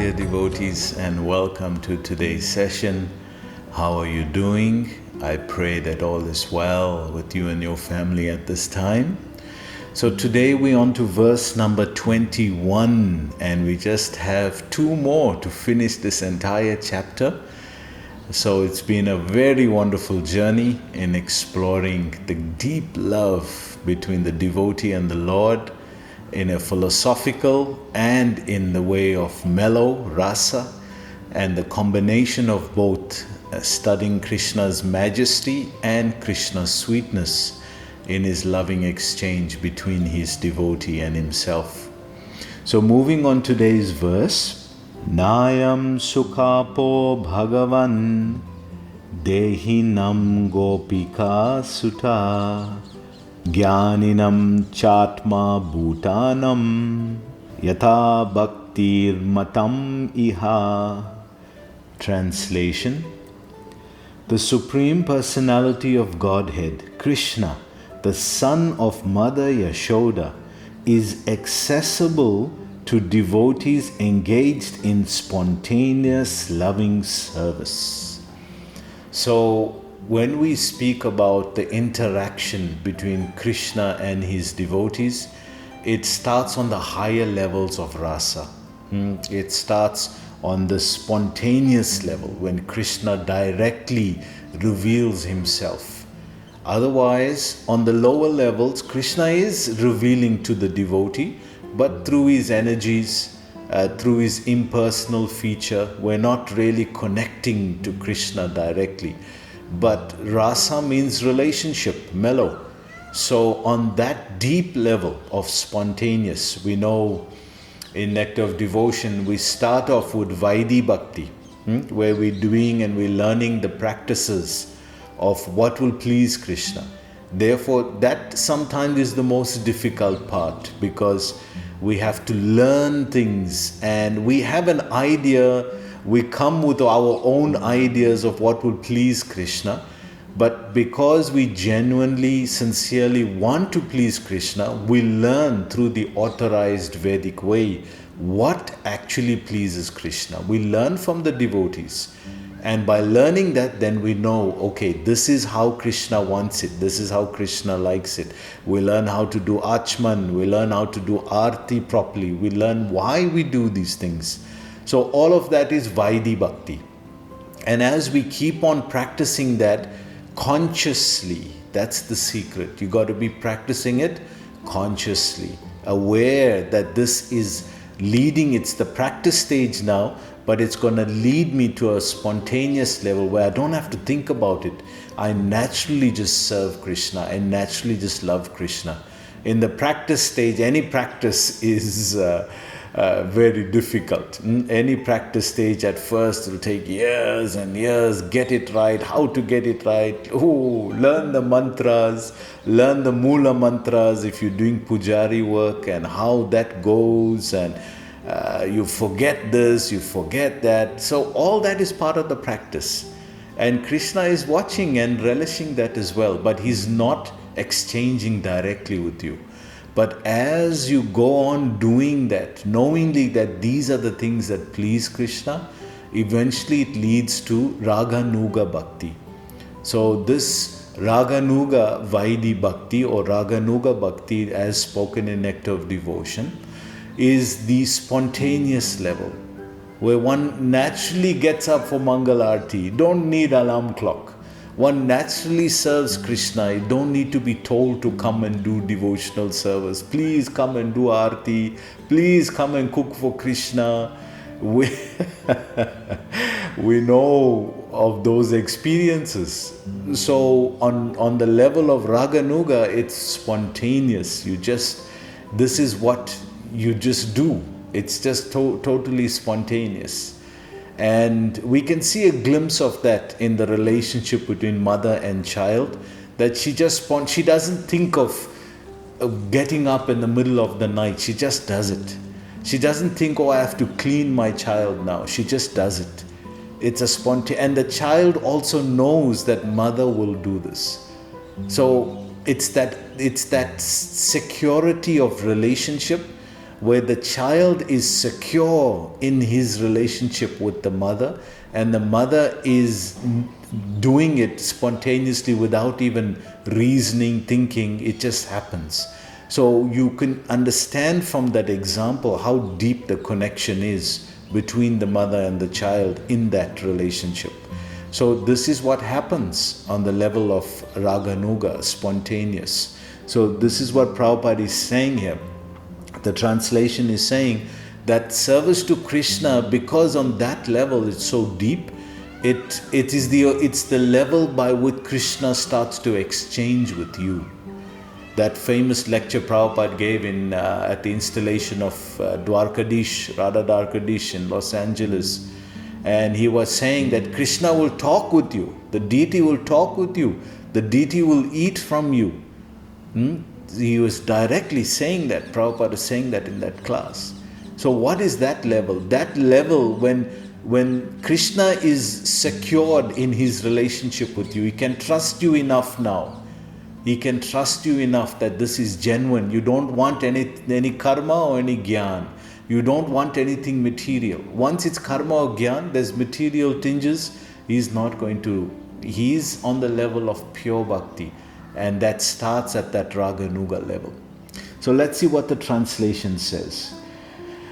dear devotees, and welcome to today's session. How are you doing? I pray that all is well with you and your family at this time. So today we're on to verse number 21, and we just have two more to finish this entire chapter. So it's been a very wonderful journey in exploring the deep love between the devotee and the Lord in a philosophical and in the way of mellow, rasa, and the combination of both studying Krishna's majesty and Krishna's sweetness in his loving exchange between his devotee and himself. So moving on today's verse, Nayam Sukhapo Bhagavan Dehinam Gopika Sutta Jnaninam Chatma Bhutanam Yatha Bhaktir Matam Iha. Translation: the Supreme Personality of Godhead, Krishna, the son of Mother Yashoda, is accessible to devotees engaged in spontaneous loving service. So, when we speak about the interaction between Krishna and his devotees, it starts on the higher levels of rasa. It starts on the spontaneous level when Krishna directly reveals himself. Otherwise, on the lower levels, Krishna is revealing to the devotee, but through his energies, through his impersonal feature. We're not really connecting to Krishna directly. But rasa means relationship, mellow. So on that deep level of spontaneous, we know in Nectar of Devotion, we start off with Vaidhi Bhakti, where we're doing and we're learning the practices of what will please Krishna. Therefore, that sometimes is the most difficult part, because we have to learn things and we have an idea. We come with our own ideas of what will please Krishna, but because we genuinely, sincerely want to please Krishna, we learn through the authorized Vedic way what actually pleases Krishna. We learn from the devotees, and by learning that, then we know, okay, this is how Krishna wants it, this is how Krishna likes it. We learn how to do Achman, we learn how to do Arti properly, we learn why we do these things. So all of that is Vaidhi Bhakti. And as we keep on practicing that consciously, that's the secret. You got to be practicing it consciously, aware that this is leading, it's the practice stage now, but it's going to lead me to a spontaneous level where I don't have to think about it. I naturally just serve Krishna, I naturally just love Krishna. In the practice stage, any practice is very difficult. Any practice stage at first will take years and years. Get it right, how to get it right. Learn the mantras, learn the mula mantras if you're doing pujari work, and how that goes, and you forget this, you forget that. So all that is part of the practice, and Krishna is watching and relishing that as well, but he's not exchanging directly with you. But as you go on doing that, knowingly that these are the things that please Krishna, eventually it leads to Raganuga Bhakti. So this Raganuga Vaidhi Bhakti, or Raganuga Bhakti as spoken in Nectar of Devotion, is the spontaneous level where one naturally gets up for Mangal Arti, don't need alarm clock. One naturally serves Krishna. You don't need to be told to come and do devotional service. Please come and do Aarti. Please come and cook for Krishna. We know of those experiences. So on the level of Raganuga, it's spontaneous. This is what you just do. It's just totally spontaneous. And we can see a glimpse of that in the relationship between mother and child, that she doesn't think of getting up in the middle of the night. She just does it. She doesn't think, I have to clean my child now. She just does it. It's a spontaneous, and the child also knows that mother will do this. So it's that security of relationship where the child is secure in his relationship with the mother, and the mother is doing it spontaneously without even reasoning, thinking. It just happens. So you can understand from that example how deep the connection is between the mother and the child in that relationship. So this is what happens on the level of Raganuga, spontaneous. So this is what Prabhupada is saying here. The translation is saying that service to Krishna, because on that level it's so deep, it's the level by which Krishna starts to exchange with you. That famous lecture Prabhupada gave at the installation of Dwarkadish, Radha Dwarkadish in Los Angeles. And he was saying that Krishna will talk with you. The deity will talk with you. The deity will eat from you. He was directly saying that. Prabhupada is saying that in that class. So what is that level? That level when Krishna is secured in his relationship with you, he can trust you enough now. He can trust you enough that this is genuine. You don't want any karma or any gyan. You don't want anything material. Once it's karma or gyan, there's material tinges. He's on the level of pure bhakti. And that starts at that Raganuga level. So let's see what the translation says.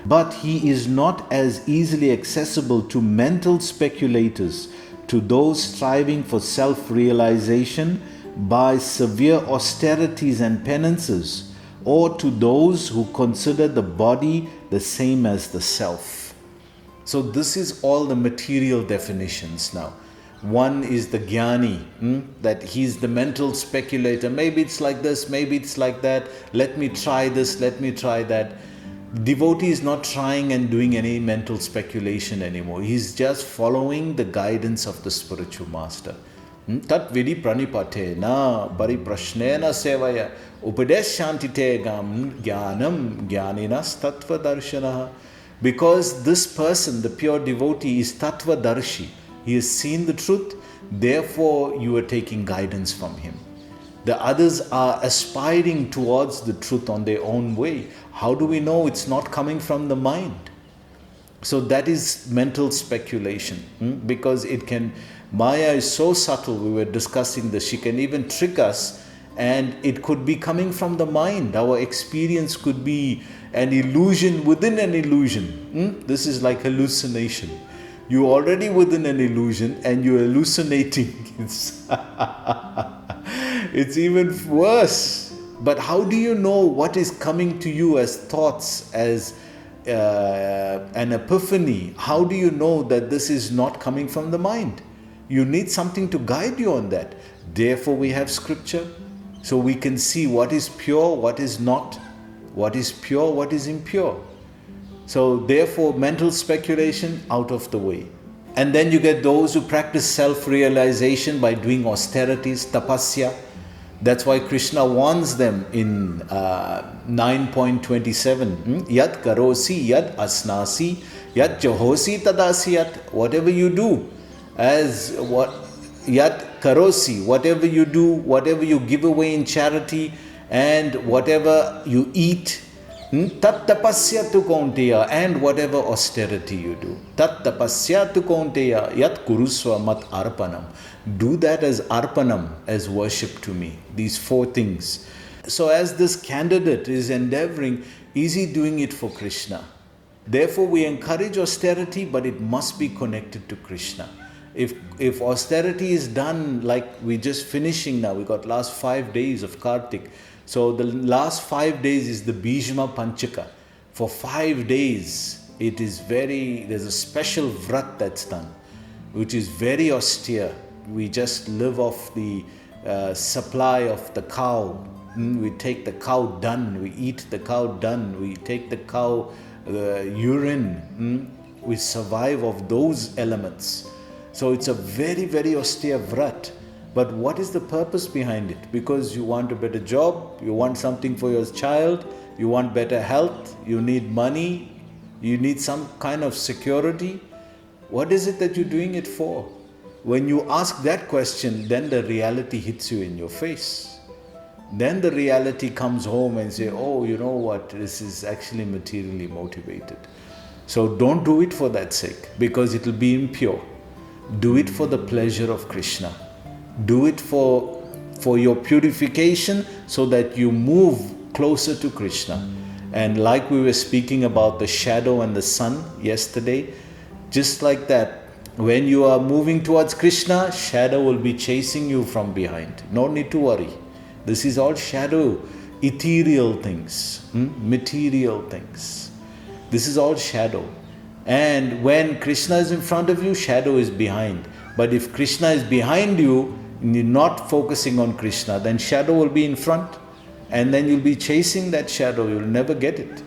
But he is not as easily accessible to mental speculators, to those striving for self-realization by severe austerities and penances, or to those who consider the body the same as the self. So this is all the material definitions now. One is the jnani, that he's the mental speculator. Maybe it's like this, maybe it's like that. Let me try this, let me try that. Devotee is not trying and doing any mental speculation anymore. He's just following the guidance of the spiritual master. Tat vidi pranipate na pariprashnena sevaya upadeshantite gam jnanam jnaninas tattva darshanaha. Because this person, the pure devotee, is tattva darshi. He has seen the truth, therefore you are taking guidance from him. The others are aspiring towards the truth on their own way. How do we know it's not coming from the mind? So that is mental speculation, because Maya is so subtle. We were discussing this. She can even trick us, and it could be coming from the mind. Our experience could be an illusion within an illusion. This is like hallucination. You're already within an illusion and you're hallucinating. It's even worse. But how do you know what is coming to you as thoughts, as an epiphany? How do you know that this is not coming from the mind? You need something to guide you on that. Therefore we have scripture, so we can see what is pure, what is not, what is pure, what is impure. So therefore mental speculation out of the way. And then you get those who practice self-realization by doing austerities, tapasya. That's why Krishna warns them in 9.27. Yat karosi, yat asnasi, yat jahosi tadasiyat. Whatever you do, yat karosi, whatever you do, whatever you give away in charity, and whatever you eat, tat tapasyatu kaunteya, and whatever austerity you do. Tat tapasyatu kaunteya, yat kurusva mat arpanam. Do that as arpanam, as worship to me. These four things. So as this candidate is endeavoring, is he doing it for Krishna? Therefore we encourage austerity, but it must be connected to Krishna. If austerity is done like we're just finishing now, we got last 5 days of Kartik. So the last 5 days is the Bhishma Panchaka. For 5 days, there's a special vrat that's done, which is very austere. We just live off the supply of the cow. We take the cow dung, we eat the cow dung, we take the cow urine. We survive of those elements. So it's a very, very austere vrat. But what is the purpose behind it? Because you want a better job, you want something for your child, you want better health, you need money, you need some kind of security. What is it that you're doing it for? When you ask that question, then the reality hits you in your face. Then the reality comes home and say, oh, you know what, this is actually materially motivated. So don't do it for that sake, because it will be impure. Do it for the pleasure of Krishna. Do it for your purification, so that you move closer to Krishna. And like we were speaking about the shadow and the sun yesterday, just like that, when you are moving towards Krishna, shadow will be chasing you from behind. No need to worry. This is all shadow, ethereal things, material things. This is all shadow. And when Krishna is in front of you, shadow is behind. But if Krishna is behind you, and you're not focusing on Krishna, then shadow will be in front. And then you'll be chasing that shadow. You'll never get it.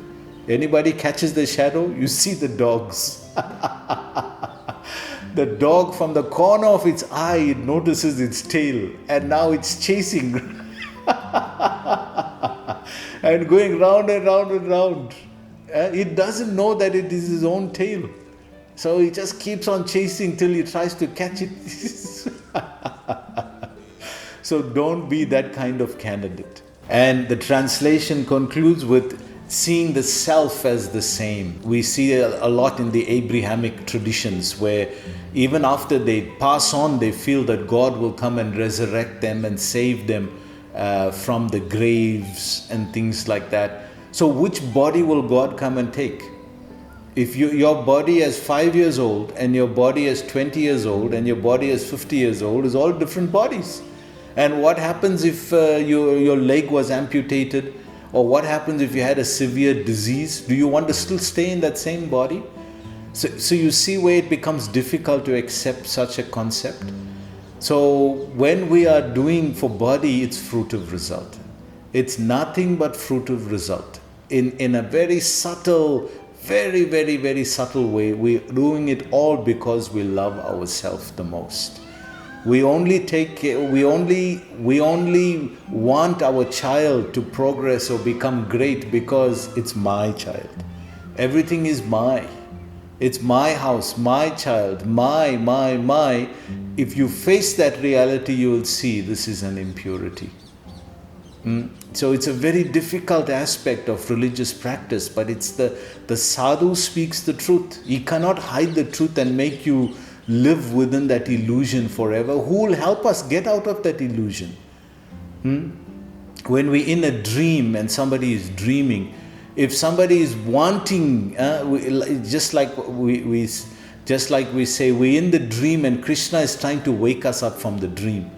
Anybody catches the shadow, you see the dogs. The dog, from the corner of its eye, it notices its tail. And now it's chasing. And going round and round and round. It doesn't know that it is his own tail. So he just keeps on chasing till he tries to catch it. So don't be that kind of candidate. And the translation concludes with seeing the self as the same. We see a lot in the Abrahamic traditions, where even after they pass on, they feel that God will come and resurrect them and save them from the graves and things like that. So which body will God come and take? If your body is 5 years old, and your body is 20 years old, and your body is 50 years old, is all different bodies. And what happens if your leg was amputated? Or what happens if you had a severe disease? Do you want to still stay in that same body? So you see where it becomes difficult to accept such a concept. So when we are doing for body, it's fruitive result. It's nothing but fruitive result. In a very subtle, very, very, very subtle way, we're doing it all because we love ourselves the most. We only want our child to progress or become great because it's my child. Everything is my. It's my house, my child, my. If you face that reality, you will see this is an impurity. So it's a very difficult aspect of religious practice, but it's the sadhu speaks the truth. He cannot hide the truth and make you live within that illusion forever. Who will help us get out of that illusion? When we're in a dream and somebody is dreaming, if somebody is wanting, just like we say, we're in the dream and Krishna is trying to wake us up from the dream.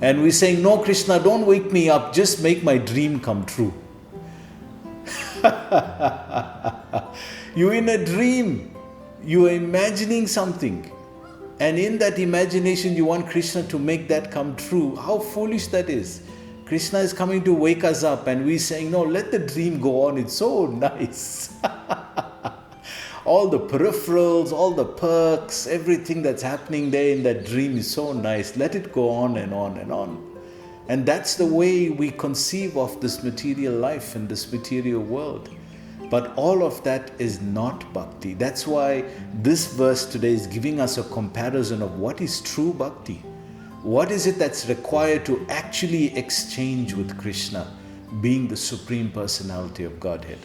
And we're saying, no, Krishna, don't wake me up, just make my dream come true. You're in a dream. You are imagining something. And in that imagination, you want Krishna to make that come true. How foolish that is. Krishna is coming to wake us up and we're saying, no, let the dream go on. It's so nice. All the peripherals, all the perks, everything that's happening there in that dream is so nice. Let it go on and on and on. And that's the way we conceive of this material life and this material world. But all of that is not bhakti. That's why this verse today is giving us a comparison of what is true bhakti. What is it that's required to actually exchange with Krishna, being the Supreme Personality of Godhead?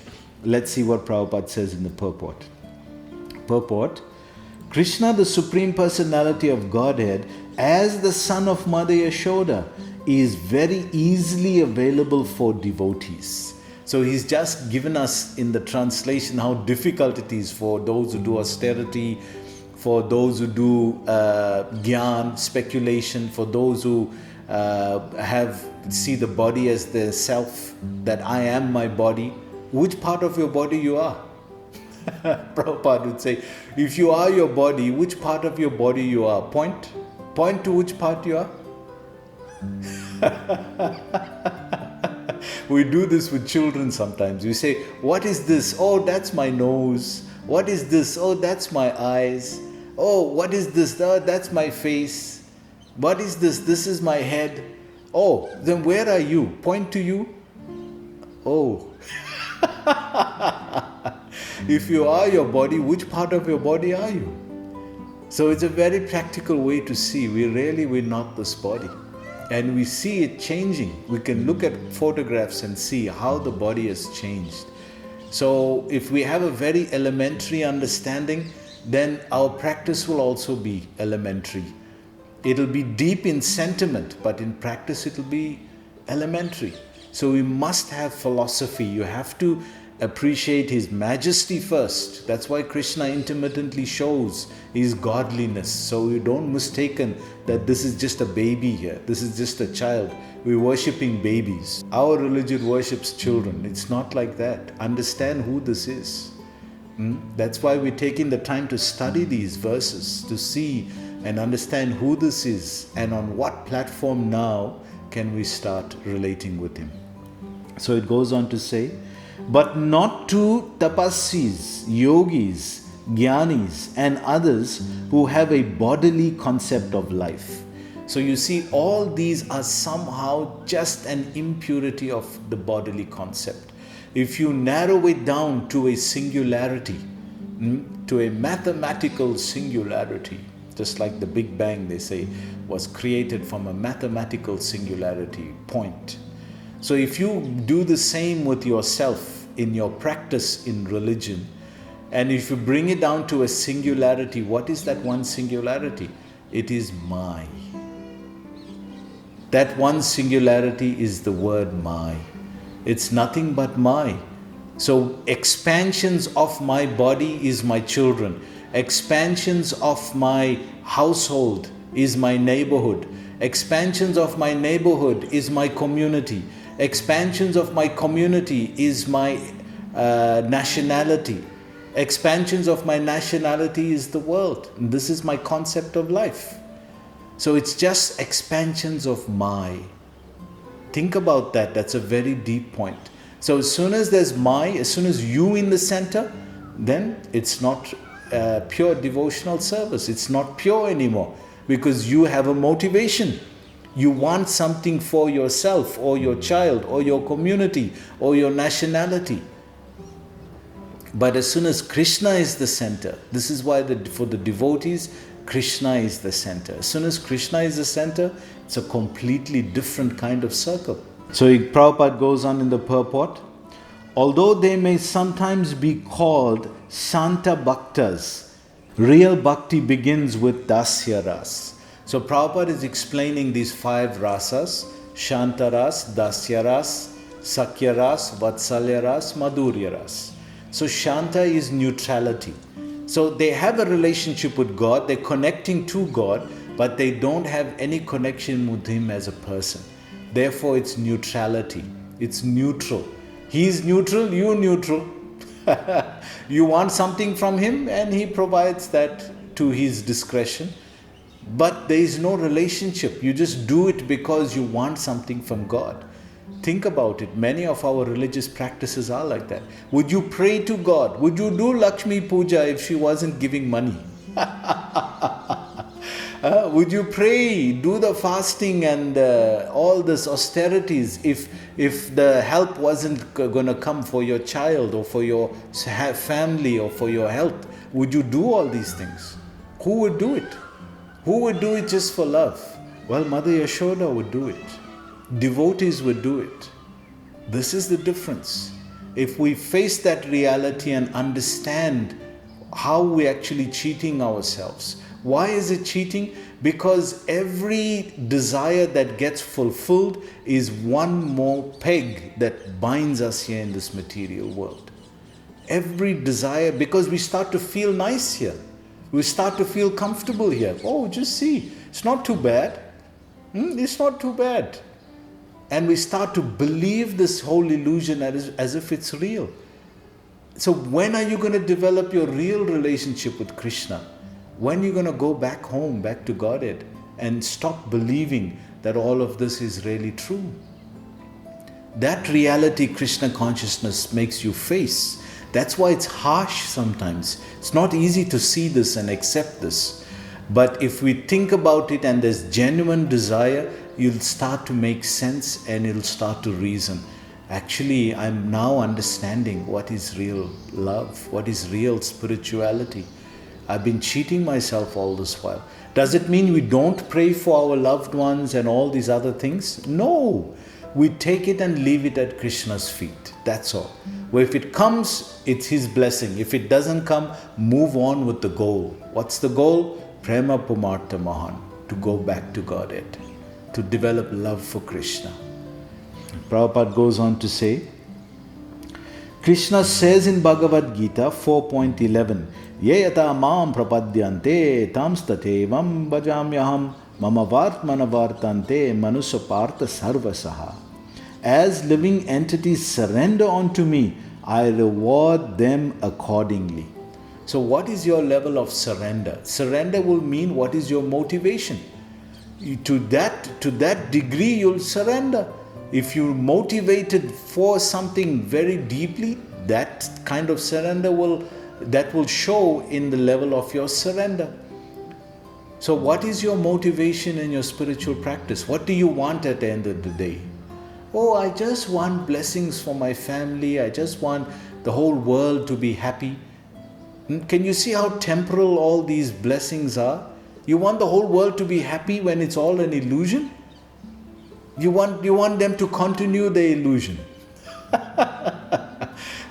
Let's see what Prabhupada says in the purport. Purport: Krishna, the Supreme Personality of Godhead, as the son of Mother Yashoda, is very easily available for devotees. So he's just given us in the translation how difficult it is for those who do austerity, for those who do gyan, speculation, for those who see the body as the self, that I am my body. Which part of your body you are? Prabhupada would say, if you are your body, which part of your body you are? Point to which part you are. We do this with children sometimes. We say, what is this? Oh, that's my nose. What is this? Oh, that's my eyes. Oh, what is this? Oh, that's my face. What is this? This is my head. Oh, then where are you? Point to you. Oh. If you are your body, which part of your body are you? So it's a very practical way to see we're not this body. And we see it changing. We can look at photographs and see how the body has changed. So if we have a very elementary understanding, then our practice will also be elementary. It'll be deep in sentiment, but in practice it'll be elementary. So we must have philosophy. You have to appreciate His majesty first. That's why Krishna intermittently shows His godliness. So you don't mistaken that this is just a baby here. This is just a child. We're worshipping babies. Our religion worships children. It's not like that. Understand who this is. That's why we're taking the time to study these verses, to see and understand who this is and on what platform now can we start relating with Him. So it goes on to say, but not to tapasvis, yogis, jnanis and others who have a bodily concept of life. So you see, all these are somehow just an impurity of the bodily concept. If you narrow it down to a singularity, to a mathematical singularity, just like the Big Bang, they say, was created from a mathematical singularity point. So if you do the same with yourself in your practice in religion, and if you bring it down to a singularity, what is that one singularity? It is my. That one singularity is the word my. It's nothing but my. So expansions of my body is my children. Expansions of my household is my neighborhood. Expansions of my neighborhood is my community. Expansions of my community is my nationality. Expansions of my nationality is the world. And this is my concept of life. So it's just expansions of my. Think about that. That's a very deep point. So as soon as there's my, as soon as you in the center, then it's not pure devotional service. It's not pure anymore because you have a motivation. You want something for yourself or your child or your community or your nationality. But as soon as Krishna is the center, this is why for the devotees, Krishna is the center. As soon as Krishna is the center, it's a completely different kind of circle. So Prabhupada goes on in the purport, although they may sometimes be called Shanta Bhaktas, real bhakti begins with Dasya Ras. So Prabhupada is explaining these 5 rasas, Shanta Ras, Dasya Ras, Sakya Ras, Vatsalya Ras, Madhurya Ras. So Shanta is neutrality. So they have a relationship with God, they're connecting to God, but they don't have any connection with Him as a person. Therefore it's neutrality. It's neutral. He's neutral, you're neutral. You want something from Him and He provides that to His discretion. But there is no relationship. You just do it because you want something from God. Think about it. Many of our religious practices are like that. Would you pray to God? Would you do Lakshmi Puja if she wasn't giving money? Would you pray, do the fasting and all this austerities if the help wasn't going to come for your child or for your family or for your health? Would you do all these things? Who would do it? Who would do it just for love? Well, Mother Yashoda would do it. Devotees would do it. This is the difference. If we face that reality and understand how we're actually cheating ourselves. Why is it cheating? Because every desire that gets fulfilled is one more peg that binds us here in this material world. Every desire, because we start to feel nice here. We start to feel comfortable here. Oh, just see, it's not too bad. It's not too bad. And we start to believe this whole illusion as if it's real. So when are you going to develop your real relationship with Krishna? When are you going to go back home, back to Godhead, and stop believing that all of this is really true? That reality Krishna consciousness makes you face. That's why it's harsh sometimes. It's not easy to see this and accept this. But if we think about it and there's genuine desire, you'll start to make sense and you'll start to reason. Actually, I'm now understanding what is real love, what is real spirituality. I've been cheating myself all this while. Does it mean we don't pray for our loved ones and all these other things? No. We take it and leave it at Krishna's feet. That's all. Well, if it comes, it's his blessing. If it doesn't come, move on with the goal. What's the goal? Prema Pumartha Mahan. To go back to Godhead. To develop love for Krishna. Prabhupada goes on to say, Krishna says in Bhagavad Gita 4.11, Ye yata maam prapadyante tamstatevam bhajamyaham mama vartmana vartante manusapartha sarvasaha. As living entities surrender unto me, I reward them accordingly. So what is your level of surrender? Surrender will mean what is your motivation. To that degree you'll surrender. If you're motivated for something very deeply, that kind of surrender will show in the level of your surrender. So what is your motivation in your spiritual practice? What do you want at the end of the day? Oh, I just want blessings for my family. I just want the whole world to be happy. Can you see how temporal all these blessings are? You want the whole world to be happy when it's all an illusion? You want them to continue the illusion.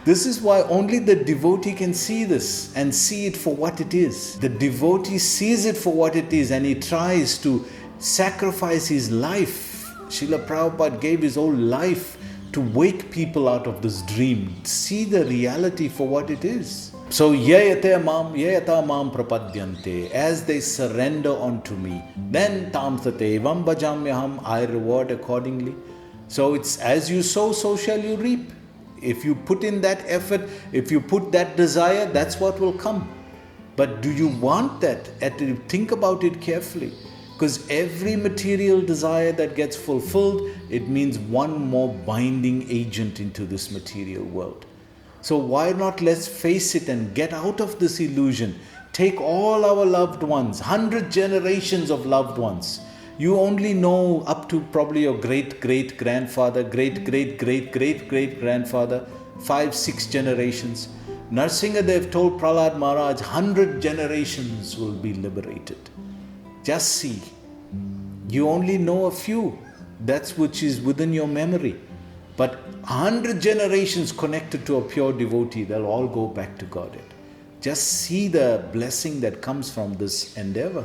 This is why only the devotee can see this and see it for what it is. The devotee sees it for what it is and he tries to sacrifice his life. Srila Prabhupada gave his whole life to wake people out of this dream. See the reality for what it is. So, yayata mam prapadyante, as they surrender unto me, then tamsate evam bhajamyaham, I reward accordingly. So it's as you sow, so shall you reap. If you put in that effort, if you put that desire, that's what will come. But do you want that? Think about it carefully. Because every material desire that gets fulfilled, it means one more binding agent into this material world. So why not let's face it and get out of this illusion. Take all our loved ones, 100 generations of loved ones. You only know up to probably your great-great-grandfather, great-great-great-great-great-grandfather, 5-6 generations. Narsingadev told Prahlad Maharaj, 100 generations will be liberated. Just see. You only know a few. That's which is within your memory. But 100 generations connected to a pure devotee, they'll all go back to Godhead. Just see the blessing that comes from this endeavor.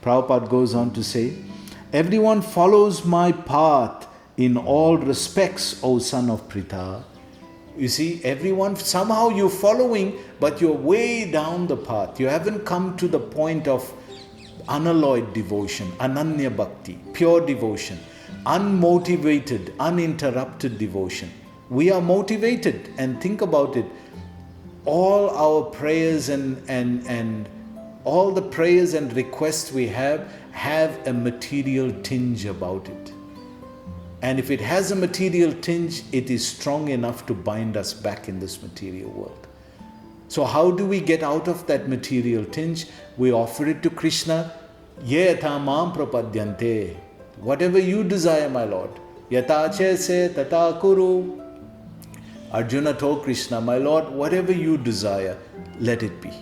Prabhupada goes on to say, everyone follows my path in all respects, O son of Pritha. You see, everyone, somehow you're following, but you're way down the path. You haven't come to the point of unalloyed devotion, ananya bhakti, pure devotion, unmotivated, uninterrupted devotion. We are motivated, and think about it. All our prayers and all the prayers and requests we have a material tinge about it. And if it has a material tinge, it is strong enough to bind us back in this material world. So how do we get out of that material tinge? We offer it to Krishna. Ye yatha mam prapadyante. Whatever you desire, my Lord. Yata chese tata kuru. Arjuna told Krishna, my Lord, whatever you desire, let it be.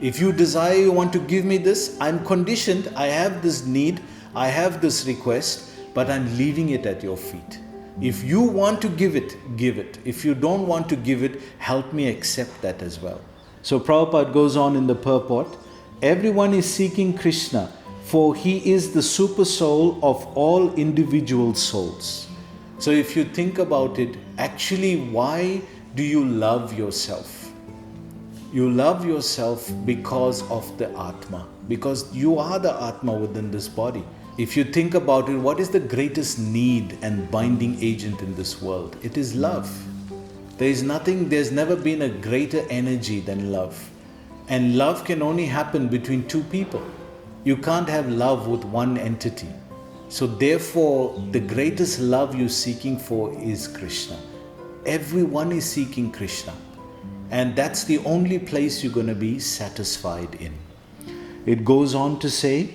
If you desire, you want to give me this, I'm conditioned, I have this need, I have this request, but I'm leaving it at your feet. If you want to give it, give it. If you don't want to give it, help me accept that as well. So Prabhupada goes on in the purport, everyone is seeking Krishna, for he is the super soul of all individual souls. So if you think about it, actually, why do you love yourself? You love yourself because of the Atma, because you are the Atma within this body. If you think about it, what is the greatest need and binding agent in this world? It is love. There's never been a greater energy than love. And love can only happen between two people. You can't have love with one entity. So therefore, the greatest love you're seeking for is Krishna. Everyone is seeking Krishna. And that's the only place you're going to be satisfied in. It goes on to say,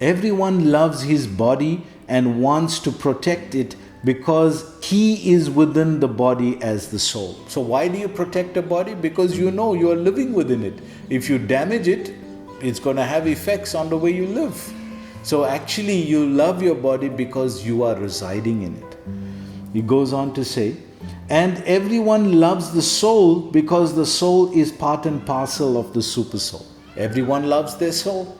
everyone loves his body and wants to protect it because he is within the body as the soul. So why do you protect a body? Because you know you are living within it. If you damage it, it's going to have effects on the way you live. So actually you love your body because you are residing in it. He goes on to say, and everyone loves the soul because the soul is part and parcel of the super soul. Everyone loves their soul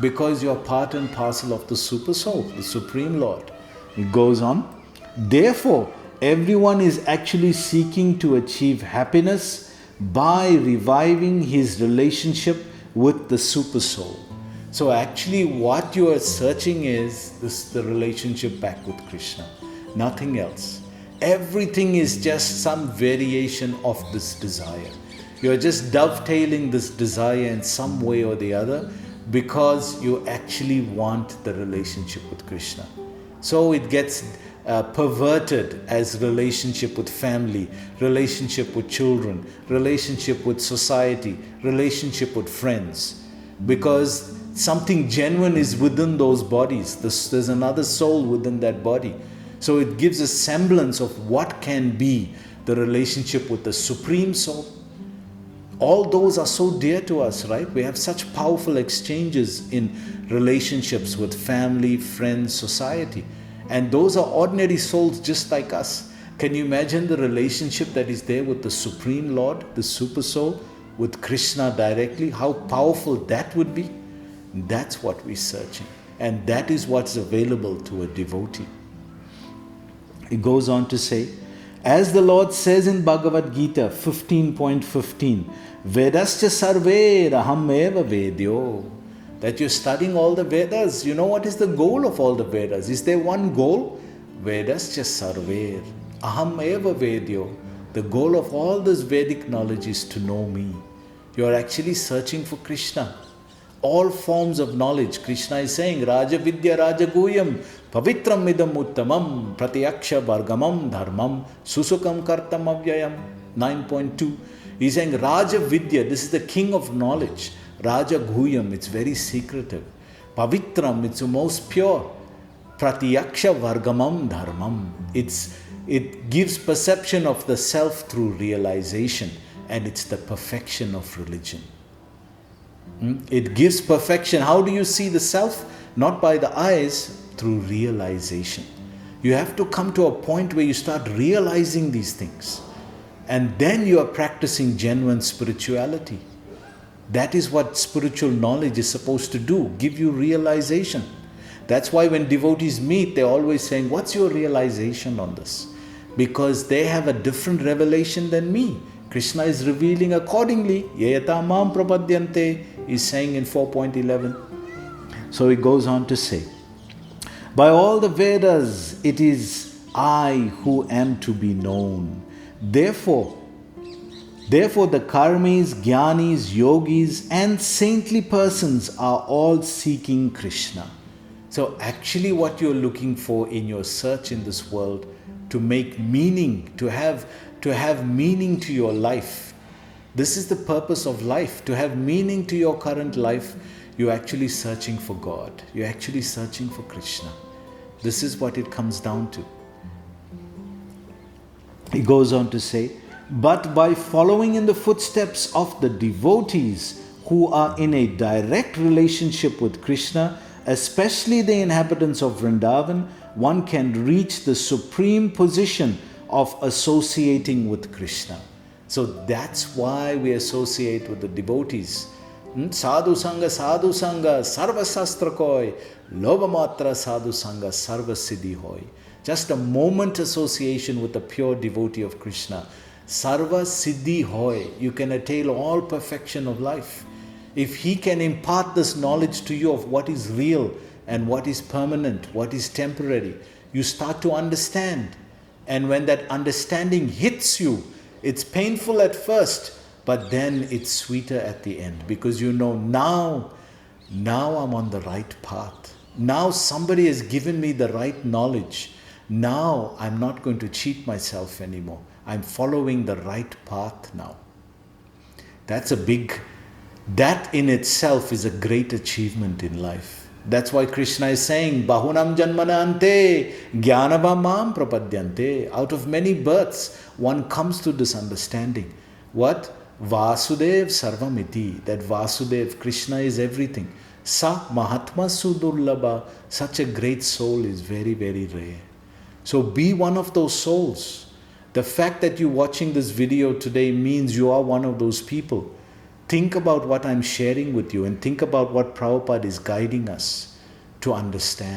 because you're part and parcel of the super soul, the Supreme Lord. It goes on. Therefore, everyone is actually seeking to achieve happiness by reviving his relationship with the super soul. So actually what you are searching is the relationship back with Krishna, nothing else. Everything is just some variation of this desire. You're just dovetailing this desire in some way or the other because you actually want the relationship with Krishna. So it gets perverted as relationship with family, relationship with children, relationship with society, relationship with friends. Because something genuine is within those bodies. There's another soul within that body. So it gives a semblance of what can be the relationship with the Supreme Soul. All those are so dear to us, right? We have such powerful exchanges in relationships with family, friends, society. And those are ordinary souls just like us. Can you imagine the relationship that is there with the Supreme Lord, the Super Soul, with Krishna directly? How powerful that would be? That's what we're searching. And that is what's available to a devotee. It goes on to say, as the Lord says in Bhagavad Gita 15.15, Vedascha sarve raham eva vedyo, that you're studying all the Vedas. You know what is the goal of all the Vedas? Is there one goal? Vedascha sarve aham eva vedyo. The goal of all this Vedic knowledge is to know me. You're actually searching for Krishna. All forms of knowledge, Krishna is saying, Raja Vidya Raja Guyam, Pavitram Idam Uttamam, Pratyaksha Vargamam Dharmam, Susukam Kartam Avyayam. 9.2. He's saying, Raja Vidya, this is the king of knowledge. Raja Guyam, it's very secretive. Pavitram, it's the most pure. Pratyaksha Vargamam Dharmam. It gives perception of the self through realization, and it's the perfection of religion. It gives perfection. How do you see the self? Not by the eyes, through realization. You have to come to a point where you start realizing these things. And then you are practicing genuine spirituality. That is what spiritual knowledge is supposed to do, give you realization. That's why when devotees meet, they're always saying, what's your realization on this? Because they have a different revelation than me. Krishna is revealing accordingly. Yayata mam prapadyante is saying in 4.11. So he goes on to say, by all the Vedas, it is I who am to be known. Therefore, the karmis, jnanis, yogis and saintly persons are all seeking Krishna. So actually what you're looking for in your search in this world, to make meaning, to have meaning to your life. This is the purpose of life, to have meaning to your current life. You're actually searching for God. You're actually searching for Krishna. This is what it comes down to. He goes on to say, but by following in the footsteps of the devotees who are in a direct relationship with Krishna, especially the inhabitants of Vrindavan, one can reach the supreme position of associating with Krishna. So that's why we associate with the devotees. Sadhu Sangha, Sarva Sastra Koi, Lobamatra Sadhu Sangha, Sarva Siddhi Hoy. Just a moment association with the pure devotee of Krishna. Sarva Siddhi Hoy. You can attain all perfection of life. If he can impart this knowledge to you of what is real and what is permanent, what is temporary, you start to understand. And when that understanding hits you, it's painful at first, but then it's sweeter at the end, because you know now I'm on the right path. Now somebody has given me the right knowledge. Now I'm not going to cheat myself anymore. I'm following the right path now. That in itself is a great achievement in life. That's why Krishna is saying, Bahunam janmana ante jnanavamam prapadyante. Out of many births, one comes to this understanding. What? Vasudev sarvamiti. That Vasudev, Krishna is everything. Sa mahatma sudurlabha. Such a great soul is very, very rare. So be one of those souls. The fact that you're watching this video today means you are one of those people. Think about what I'm sharing with you and think about what Prabhupada is guiding us to understand.